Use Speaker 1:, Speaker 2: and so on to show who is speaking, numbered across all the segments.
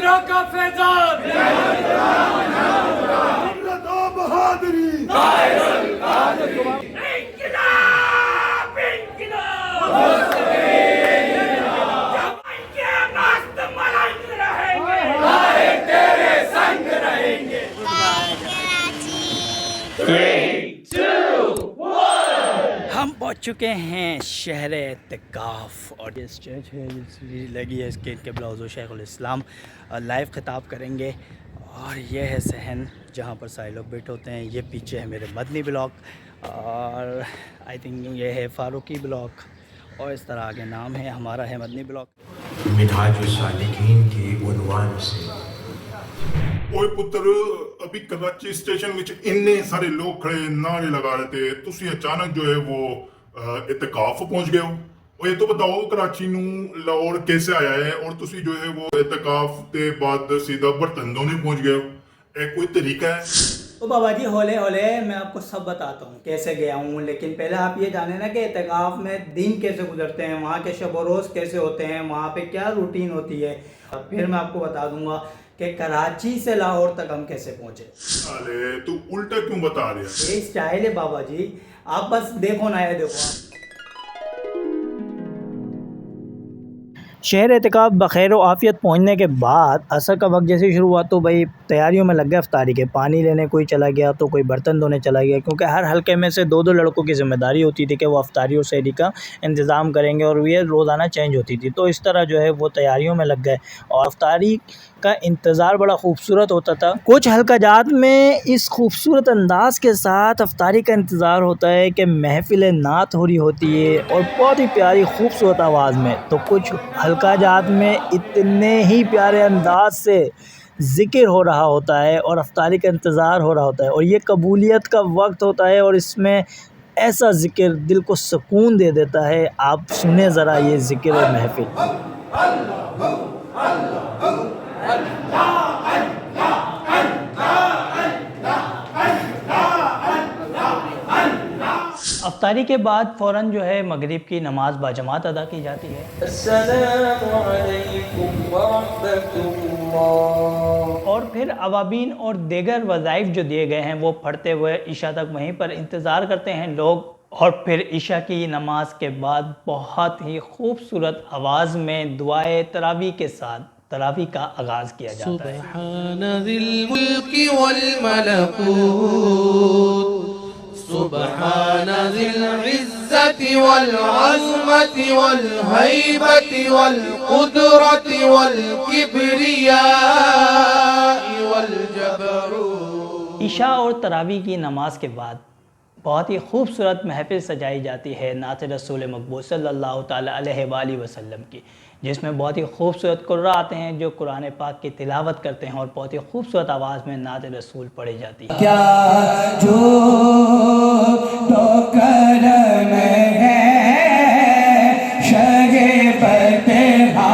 Speaker 1: शायरों का फैजान, बहादुरी, इंकिलाब इंकिलाब, जब इनके मस्त मलंग रहेंगे, तेरे संग रहेंगे। 3, 2, 1। हम पहुंच चुके हैं शहर एतिकाफ और ये स्टेज है जिसकी लगी है इसके इनके ब्लाउज़ शेखुल इस्लाम लाइव खिताब करेंगे। और ये है सहन जहाँ पर सारे लोग बैठे होते हैं। ये पीछे है मेरे मदनी ब्लॉक और आई थिंक ये है फ़ारूकी ब्लॉक और इस तरह आगे नाम है हमारा है मदनी ब्लॉक।
Speaker 2: मिनहाज सालिकीन के उन्वान से
Speaker 3: ओए पुत्र अभी कराची स्टेशन विच इन्ने सारे लोग खड़े नारे लगा रहे थे, तुसी अचानक जो है वो इत्तेकाफ पहुंच गए हो। और ये तो बताओ कराची नू लाहौर कैसे आया है और तुसी जो है वो इत्तेकाफ के बाद सीधा बरतंदों ने पहुंच गए हो। एक कोई तरीका है?
Speaker 4: तो बाबा जी हौले हौले मैं आपको सब बताता हूँ कैसे गया हूँ, लेकिन पहले आप ये जाने ना कि इत्तेकाफ में दिन कैसे गुजरते हैं, वहाँ के शब व रोज़ कैसे होते हैं, वहाँ पे क्या रूटीन होती है। फिर मैं आपको बता दूंगा कि कराची से लाहौर तक हम कैसे पहुँचे।
Speaker 3: अरे तू उल्टा क्यों बता रहा है?
Speaker 4: ये स्टाइल है बाबा जी, आप बस देखो ना, ये देखो आप। शहर एतिकाफ बखैर व आफ़ियत पहुँचने के बाद असर का वक्त जैसे शुरू हुआ तो भाई तैयारियों में लग गया अफ्तारी के। पानी लेने कोई चला गया तो कोई बर्तन धोने चला गया, क्योंकि हर हलके में से 2-2 लड़कों की ज़िम्मेदारी होती थी कि वो अफ्तारी और सहरी का इंतज़ाम करेंगे और ये रोज़ाना चेंज होती थी। तो इस तरह जो है वो तैयारियों में लग गए और अफ्तारी का इंतज़ार बड़ा खूबसूरत होता था। कुछ हल्काजात में इस खूबसूरत अंदाज़ के साथ अफ्तारी का इंतज़ार होता है कि महफ़िल नात हो रही होती है और बहुत ही प्यारी खूबसूरत आवाज़ में। तो कुछ हल्काजात में इतने ही प्यारे अंदाज से ज़िक्र हो रहा होता है और अफ्तारी का इंतज़ार हो रहा होता है और ये कबूलियत का वक्त होता है और इसमें ऐसा ज़िक्र दिल को सुकून दे देता है। आप सुने ज़रा ये ज़िक्र और महफ़िल। अफ्तारी के बाद फ़ौरन जो है मगरिब की नमाज़ बाजमात अदा की जाती है।
Speaker 1: अस्सलामु अलैकुम व रहमतुल्लाह।
Speaker 4: और फिर अवाबीन और दीगर वज़ाइफ जो दिए गए हैं वो पढ़ते हुए ईशा तक वहीं पर इंतज़ार करते हैं लोग। और फिर ईशा की नमाज के बाद बहुत ही खूबसूरत आवाज़ में दुआए तरावी के साथ तरावी का आगाज़ किया जाता है।
Speaker 1: सुब्हानज़िल मुल्की वल मलकूत, सुब्हानज़िल इज़्ज़ति वल अज़मति वल हैबति वल कुदरति वल किब्रियाइ वल जबरूत।
Speaker 4: ईशा और तरावी की नमाज के बाद बहुत ही खूबसूरत महफिल सजाई जाती है नात रसूल मकबूल सल्लल्लाहु ताला अलैहि वसल्लम की, जिसमें बहुत ही खूबसूरत कुर्रा आते हैं जो कुरान पाक की तिलावत करते हैं और बहुत ही खूबसूरत आवाज़ में नात रसूल पढ़ी जाती है।
Speaker 5: क्या जो तो करम है शगे तेरा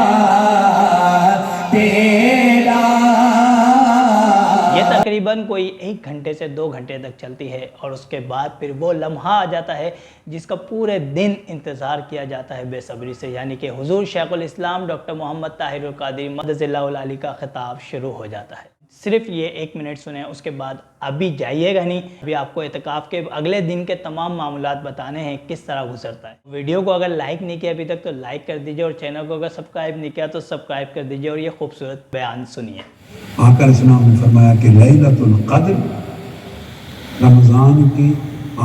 Speaker 4: ये तकरीबन कोई 1 घंटे से 2 घंटे तक चलती है और उसके बाद फिर वो लम्हा आ जाता है जिसका पूरे दिन इंतज़ार किया जाता है बेसब्री से, यानी कि हुजूर शेखुल इस्लाम डॉक्टर मोहम्मद ताहिर कादरी मदज़िल्लाहुल आली का खिताब शुरू हो जाता है। सिर्फ ये 1 मिनट सुने, उसके बाद अभी जाइएगा नहीं। अभी आपको एतिकाफ़ के अगले दिन के तमाम मामलात बताने हैं किस तरह गुजरता है। वीडियो को अगर लाइक नहीं किया अभी तक तो लाइक कर दीजिए और चैनल को अगर सब्सक्राइब नहीं किया तो सब्सक्राइब कर दीजिए और ये खूबसूरत बयान सुनिए।
Speaker 2: आका इस्लाम ने फरमाया कि लैलतुल क़द्र रमज़ान की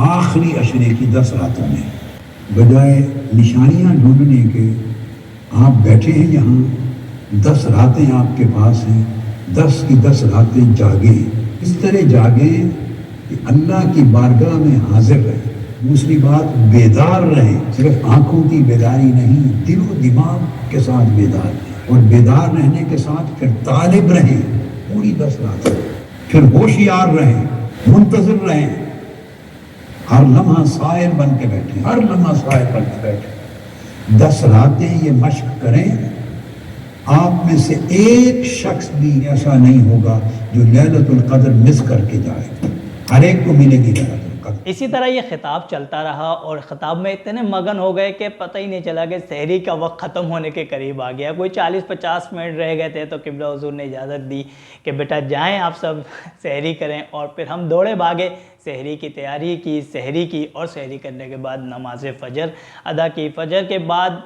Speaker 2: आखिरी अशरे की 10 रातों में, बजाय निशानियाँ ढूंढने के आप बैठे हैं यहाँ, 10 रातें आपके पास हैं, 10 की 10 रातें जागे। इस तरह जागे कि अल्लाह की बारगाह में हाजिर रहे। दूसरी बात, बेदार रहे, सिर्फ आंखों की बेदारी नहीं, दिलो दिमाग के साथ बेदार रहे और बेदार रहने के साथ फिर तालिब रहे पूरी 10 रातें, फिर होशियार रहे, मुंतज़िर रहे, हर लम्हा साइल बन के बैठे, हर लम्हा साइल बन के बैठे। 10 रातें ये मश्क करें, आप में से एक शख्स भी ऐसा नहीं होगा जो लैलतुल क़द्र मिस करके जाए। हर एक को मिलेगी लैलतुल क़द्र।
Speaker 1: इसी तरह ये ख़िताब चलता रहा और ख़िताब में इतने मगन हो गए कि पता ही नहीं चला कि सहरी का वक्त ख़त्म होने के करीब आ गया। कोई 40-50 मिनट रह गए थे तो क़िबला हुज़ूर ने इजाज़त दी कि बेटा जाएं आप सब सहरी करें। और फिर हम दौड़े भागे, सहरी की तैयारी की, सहरी की और सहरी करने के बाद नमाज फ़जर अदा की। फ़जर के बाद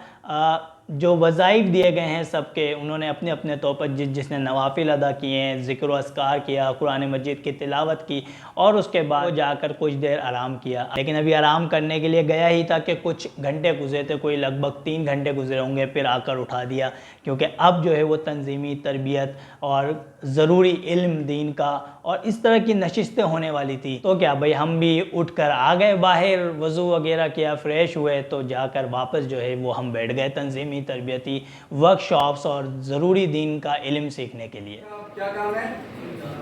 Speaker 1: जो वज़ाइफ दिए गए हैं सबके, उन्होंने अपने अपने तौर पर जिसने नवाफिल अदा किए हैं, ज़िक्र व अस्कार किया, कुरान मजीद की तिलावत की और उसके बाद वो जाकर कुछ देर आराम किया। लेकिन अभी आराम करने के लिए गया ही था कि कुछ घंटे गुजरे थे, कोई लगभग 3 घंटे गुजरे होंगे, फिर आकर उठा दिया क्योंकि अब जो है वो तंजीमी तरबियत और ज़रूरी इल्म दीन का और इस तरह की नशिस्तें होने वाली थी। तो क्या भाई हम भी उठकर आ गए बाहर, वज़ू वगैरह किया, फ़्रेश हुए, तो जाकर वापस जो है वो हम बैठ गए तंजीमी तरबियती वर्कशॉप्स और ज़रूरी दीन का इल्म सीखने के लिए।
Speaker 6: क्या काम है?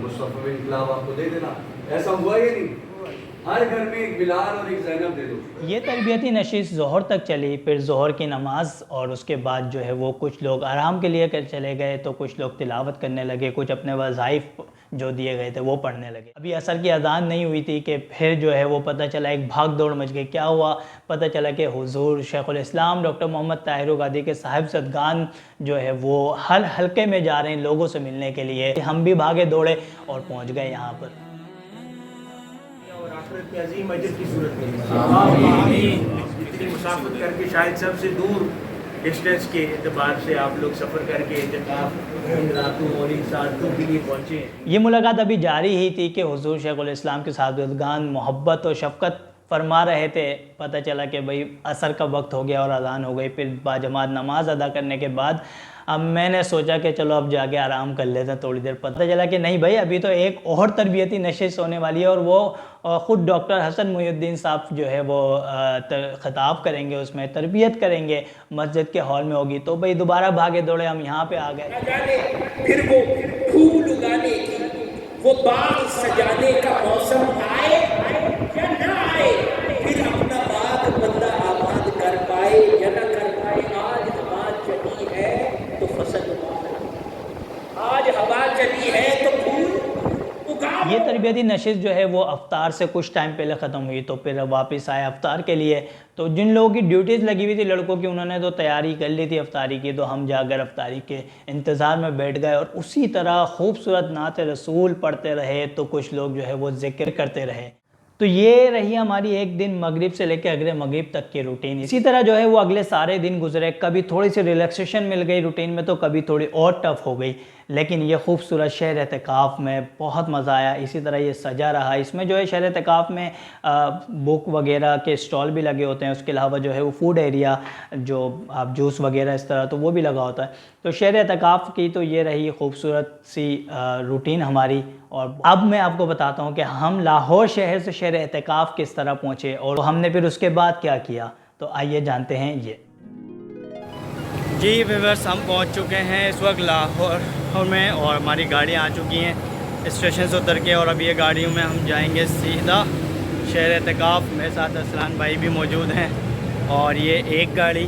Speaker 6: मुस्तफ़ा बिन इन्क़लाब आपको दे देना। ऐसा हुआ या नहीं? हर घर में एक बिलाल और एक ज़ैनब दे दो।
Speaker 1: ये तरबियती नशिस्त ज़ोहर तक चली, फिर ज़ोहर की नमाज़ और उसके बाद जो है वो कुछ लोग आराम के लिए कर चले गए, तो कुछ लोग तिलावत करने लगे, कुछ अपने वज़ाइफ जो दिए गए थे वो पढ़ने लगे। अभी असर की अज़ान नहीं हुई थी कि फिर जो है वो पता चला एक भाग दौड़ मच गई। क्या हुआ? पता चला कि हुज़ूर शेखुल इस्लाम डॉक्टर मोहम्मद ताहिर गादी के साहिबज़दगान जो है वो हर हल्के में जा रहे हैं लोगों से मिलने के लिए। हम भी भागे दौड़े और पहुँच गए यहाँ पर।
Speaker 7: आखिरत में अजीम अजर की सूरत में इतनी मुसाफत करके शायद सबसे दूर डिस्टेंस के एतबार से आप लोग सफ़र करके इत्तिकाफ़ रातों और इन सातों के लिए पहुँचे।
Speaker 1: ये मुलाकात अभी जारी ही थी कि हुज़ूर शेखुल इस्लाम के साहिबज़दगान मोहब्बत और शफ़क़त फरमा रहे थे। पता चला कि भाई असर का वक्त हो गया और अज़ान हो गई। फिर बाजमात नमाज अदा करने के बाद अब मैंने सोचा कि चलो अब जाके आराम कर लेते हैं थोड़ी देर। पता चला कि नहीं भाई, अभी तो एक और तरबियती नशिस्त होने वाली है और वो ख़ुद डॉक्टर हसन मुहिउद्दीन साहब जो है वो ख़िताब करेंगे, उसमें तरबियत करेंगे, मस्जिद के हॉल में होगी। तो भाई दोबारा भागे दौड़े हम यहाँ पे आ गए।
Speaker 8: फिर वो फूल उगाने की, वो बाग सजाने का मौसम आए या ना आए, फिर अपना बाग बंदा आबाद कर पाए या ना कर पाए। आज हवा चली है तो फसल उगाओ, आज हवा चली है तो फूल उगाओ।
Speaker 1: ये तरबियती नशिस्त जो है वो अफ्तार से कुछ टाइम पहले ख़त्म हुई, तो फिर वापस आए अफ्तार के लिए। तो जिन लोगों की ड्यूटीज़ लगी हुई थी लड़कों की, उन्होंने तो तैयारी कर ली थी अफ्तारी की, तो हम जाकर अफ्तारी के इंतज़ार में बैठ गए और उसी तरह खूबसूरत नात रसूल पढ़ते रहे, तो कुछ लोग जो है वो ज़िक्र करते रहे। तो ये रही हमारी एक दिन मगरिब से लेकर अगले मगरिब तक की रूटीन। इसी तरह जो है वो अगले सारे दिन गुजरे। कभी थोड़ी सी रिलैक्सेशन मिल गई रूटीन में, तो कभी थोड़ी और टफ हो गई। लेकिन ये खूबसूरत शहर एतिकाफ़ में बहुत मज़ा आया। इसी तरह ये सजा रहा। इसमें जो है शहर एतिकाफ़ में बुक वगैरह के स्टॉल भी लगे होते हैं। उसके अलावा जो है वो फूड एरिया, जो आप जूस वगैरह इस तरह, तो वो भी लगा होता है। तो शहर एतिकाफ़ की तो ये रही खूबसूरत सी रूटीन हमारी। और अब मैं आपको बताता हूँ कि हम लाहौर शहर से शहर एतिकाफ़ किस तरह पहुँचे और हमने फिर उसके बाद क्या किया। तो आइए जानते हैं ये। जी व्यूअर्स, हम पहुंच चुके हैं इस वक्त लाहौर में और हमारी गाड़ियां आ चुकी हैं स्टेशन से उतर के, और अब ये गाड़ियों में हम जाएंगे सीधा शहर एतिकाफ़। मेरे साथ असलान भाई भी मौजूद हैं और ये एक गाड़ी,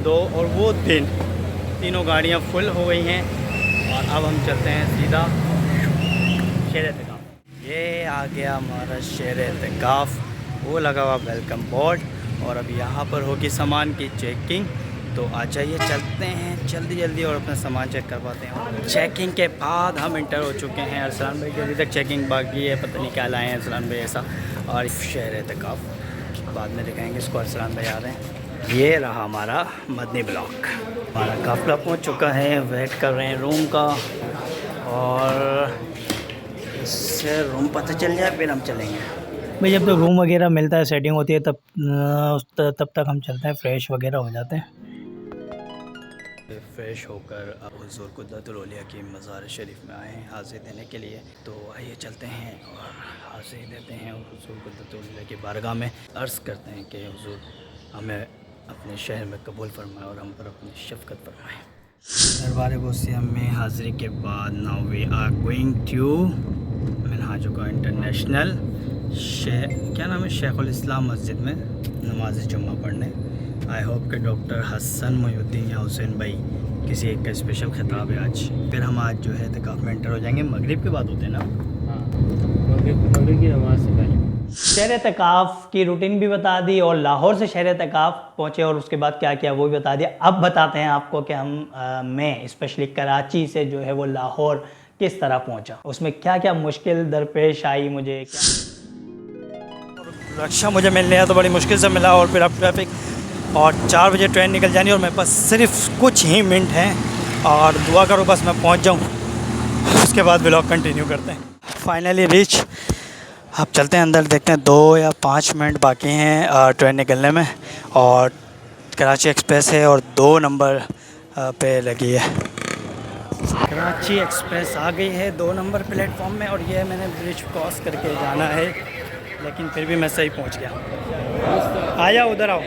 Speaker 1: दो और वो तीनों गाड़ियां फुल हो गई हैं और अब हम चलते हैं सीधा शहर एतिकाफ़। ये आ गया हमारा शहर एतिकाफ़, वो लगा हुआ वेलकम बोर्ड और अब यहाँ पर होगी सामान की चेकिंग। तो आ जाइए चलते हैं जल्दी जल्दी और अपना सामान चेक करवाते हैं। चेकिंग के बाद हम इंटर हो चुके हैं। अरसलान भाई की अभी तक चेकिंग बाकी है, पता नहीं क्या लाए हैं अरसलान भाई ऐसा। और शहर एतिकाफ़ बाद में दिखाएंगे इसको, अरसलान भाई आ रहे हैं। ये रहा हमारा मदनी ब्लॉक। हमारा काफ़िला पहुँच चुका है, वेट कर रहे हैं रूम का और इससे रूम पता चल जाए फिर हम चलेंगे।
Speaker 4: भाई जब तक रूम वगैरह मिलता है, सेटिंग होती है, तब तक हम चलते हैं, फ्रेश वगैरह हो जाते हैं।
Speaker 1: फ़्रेश होकर अब हुज़ूर क़ुद्रतुल औलिया की मज़ार शरीफ में आए हैं हाज़िरी देने के लिए। तो आइए चलते हैं और हाज़िरी देते हैं और हुज़ूर क़ुद्रतुल औलिया की बारगाह में अर्ज़ करते हैं कि हुज़ूर हमें अपने शहर में कबूल फरमाए और हम पर अपनी शफ़क़त फरमाए। दरबार गौसियम में हाज़िरी के बाद now we are going to मिनहाजुका इंटरनेशनल क्या नाम है, शेखुल इस्लाम मस्जिद में नमाज जुम्मा पढ़ने। आई होप कि डॉक्टर हसन मुहिउद्दीन या हुसैन भाई किसी एक का स्पेशल खिताब है आज। फिर हम आज जो है एतिकाफ़ में एंटर हो जाएंगे। मगरिब के बाद होते हैं ना?
Speaker 7: हाँ, मगरिब की नमाज से पहले।
Speaker 1: शहर एतकाफ़ की रूटीन भी बता दी और लाहौर से शहर एतकाफ़ पहुँचे और उसके बाद क्या किया वो भी बता दिया। अब बताते हैं आपको कि मैं स्पेशली कराची से जो है वो लाहौर किस तरह पहुँचा, उसमें क्या क्या मुश्किल दरपेश आई मुझे। रक्षा मुझे मिलने आया तो बड़ी मुश्किल से मिला और फिर अब ट्रैफिक, और 4 बजे ट्रेन निकल जानी और मेरे पास सिर्फ कुछ ही मिनट हैं और दुआ करो बस मैं पहुँच जाऊँ, उसके बाद व्लॉग कंटिन्यू करते हैं। फाइनली रीच, अब चलते हैं अंदर, देखते हैं 2 या 5 मिनट बाकी हैं ट्रेन निकलने में और कराची एक्सप्रेस है और 2 नंबर पे लगी है। कराची एक्सप्रेस आ गई है 2 नंबर प्लेटफॉर्म में और ये मैंने ब्रिज क्रॉस करके जाना है, लेकिन फिर भी मैं सही पहुंच गया। आ जाओ, उधर आओ।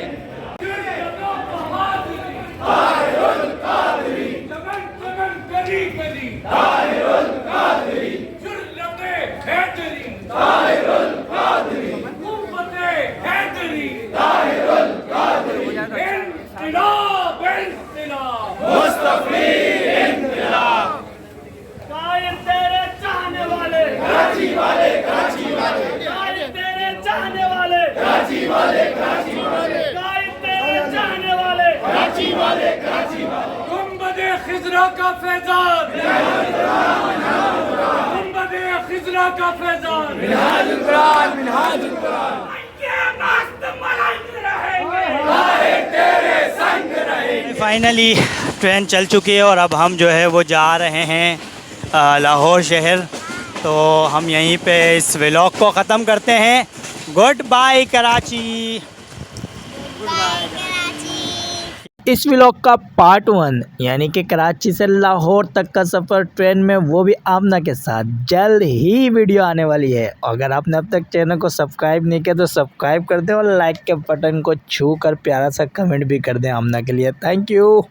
Speaker 8: खिजरा का फैजान, खिजरा का फैजान, मिनहाजुल कुरान, मिनहाजुल कुरान, तेरे संग रहेंगे।
Speaker 1: फाइनली ट्रेन चल चुकी है और अब हम जो है वो जा रहे हैं लाहौर शहर, तो हम यहीं पे इस व्लॉग को ख़त्म करते हैं। Goodbye Karachi.
Speaker 4: इस व्लॉग का पार्ट 1 यानी कि कराची से लाहौर तक का सफ़र ट्रेन में, वो भी आमना के साथ, जल्द ही वीडियो आने वाली है। अगर आपने अब तक चैनल को सब्सक्राइब नहीं किया तो सब्सक्राइब कर दें और लाइक के बटन को छू कर प्यारा सा कमेंट भी कर दें आमना के लिए। Thank you.